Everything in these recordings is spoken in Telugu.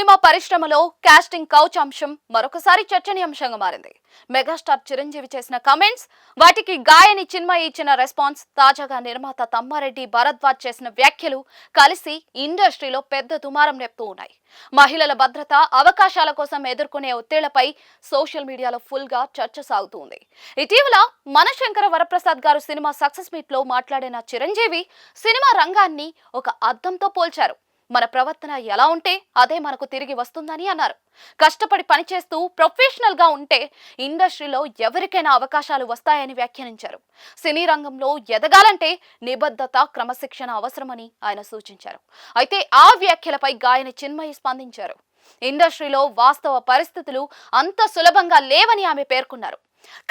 సినిమా పరిశ్రమలో కాస్టింగ్ కౌచ్ అంశం మరొకసారి చర్చనీయాంశంగా మారింది. మెగాస్టార్ చిరంజీవి చేసిన కామెంట్స్, వాటికి గాయని చిన్మయి ఇచ్చిన రెస్పాన్స్, తాజాగా నిర్మాత తమ్మారెడ్డి భరద్వాజ్ చేసిన వ్యాఖ్యలు కలిసి ఇండస్ట్రీలో పెద్ద దుమారం రేపుతూ ఉన్నాయి. మహిళల భద్రత, అవకాశాల కోసం ఎదుర్కొనే ఒత్తిళ్లపై సోషల్ మీడియాలో ఫుల్ గా చర్చ సాగుతుంది. ఇటీవల మనశంకర వరప్రసాద్ గారు సినిమా సక్సెస్ మీట్ లో మాట్లాడిన చిరంజీవి సినిమా రంగాన్ని ఒక అద్దంతో పోల్చారు. మన ప్రవర్తన ఎలా ఉంటే అదే మనకు తిరిగి వస్తుందని అన్నారు. కష్టపడి పనిచేస్తూ ప్రొఫెషనల్ గా ఉంటే ఇండస్ట్రీలో ఎవరికైనా అవకాశాలు వస్తాయని వ్యాఖ్యానించారు. సినీ రంగంలో ఎదగాలంటే నిబద్ధత, క్రమశిక్షణ అవసరమని ఆయన సూచించారు. అయితే ఆ వ్యాఖ్యలపై గాయని చిన్మయి స్పందించారు. ఇండస్ట్రీలో వాస్తవ పరిస్థితులు అంత సులభంగా లేవని ఆమె పేర్కొన్నారు.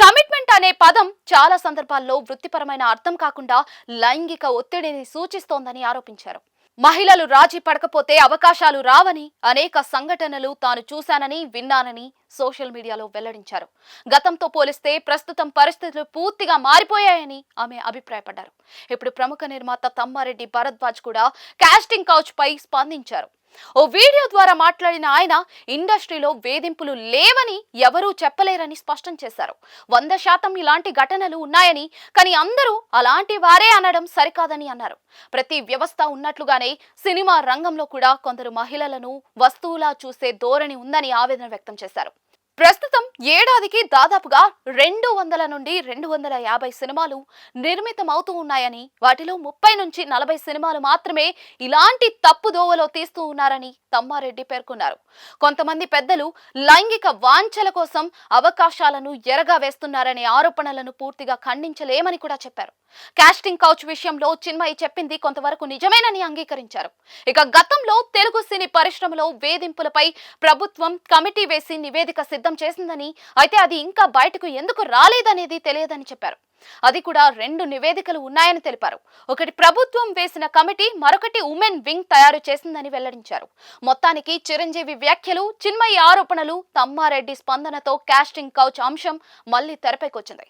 కమిట్మెంట్ అనే పదం చాలా సందర్భాల్లో వృత్తిపరమైన అర్థం కాకుండా లైంగిక ఒత్తిడిని సూచిస్తోందని ఆరోపించారు. మహిళలు రాజీ పడకపోతే అవకాశాలు రావని అనేక సంఘటనలు తాను చూశానని, విన్నానని సోషల్ మీడియాలో వెల్లడించారు. గతంతో పోలిస్తే ప్రస్తుతం పరిస్థితులు పూర్తిగా మారిపోయాయని ఆమె అభిప్రాయపడ్డారు. ఇప్పుడు ప్రముఖ నిర్మాత తమ్మారెడ్డి భరద్వాజ్ కూడా కాస్టింగ్ కౌచ్ పై స్పందించారు. ఓ వీడియో ద్వారా మాట్లాడిన ఆయన ఇండస్ట్రీలో వేధింపులు లేవని ఎవరూ చెప్పలేరని స్పష్టం చేశారు. 100% ఇలాంటి ఘటనలు ఉన్నాయని, కానీ అందరూ అలాంటి వారే అనడం సరికాదని అన్నారు. ప్రతి వ్యవస్థ ఉన్నట్లుగానే సినిమా రంగంలో కూడా కొందరు మహిళలను వస్తువులా చూసే ధోరణి ఉందని ఆవేదన వ్యక్తం చేశారు. ప్రస్తుతం ఏడాదికి దాదాపుగా 200 నుండి 250 సినిమాలు నిర్మితమవుతూ ఉన్నాయని, వాటిలో 30 నుంచి 40 సినిమాలు మాత్రమే ఇలాంటి తప్పు దోవలో తీస్తూ ఉన్నారని తమ్మారెడ్డి పేర్కొన్నారు. కొంతమంది పెద్దలు లైంగిక వాంఛల కోసం అవకాశాలను ఎరగా వేస్తున్నారనే ఆరోపణలను పూర్తిగా ఖండించలేమని కూడా చెప్పారు. కాస్టింగ్ కౌచ్ విషయంలో చిన్మయి చెప్పింది కొంతవరకు నిజమేనని అంగీకరించారు. ఇక గతంలో తెలుగు సినీ పరిశ్రమలో వేధింపులపై ప్రభుత్వం కమిటీ వేసి నివేదిక సిద్ధం చేసిందని, అయితే అది ఇంకా బయటకు ఎందుకు రాలేదనేది తెలియదని చెప్పారు. అది కూడా 2 నివేదికలు ఉన్నాయని తెలిపారు. ఒకటి ప్రభుత్వం వేసిన కమిటీ, మరొకటి ఉమెన్ వింగ్ తయారు చేసిందని వెల్లడించారు. మొత్తానికి చిరంజీవి వ్యాఖ్యలు, చిన్మయి ఆరోపణలు, తమ్మారెడ్డి స్పందనతో కాస్టింగ్ కౌచ్ అంశం మళ్లీ తెరపైకొచ్చింది.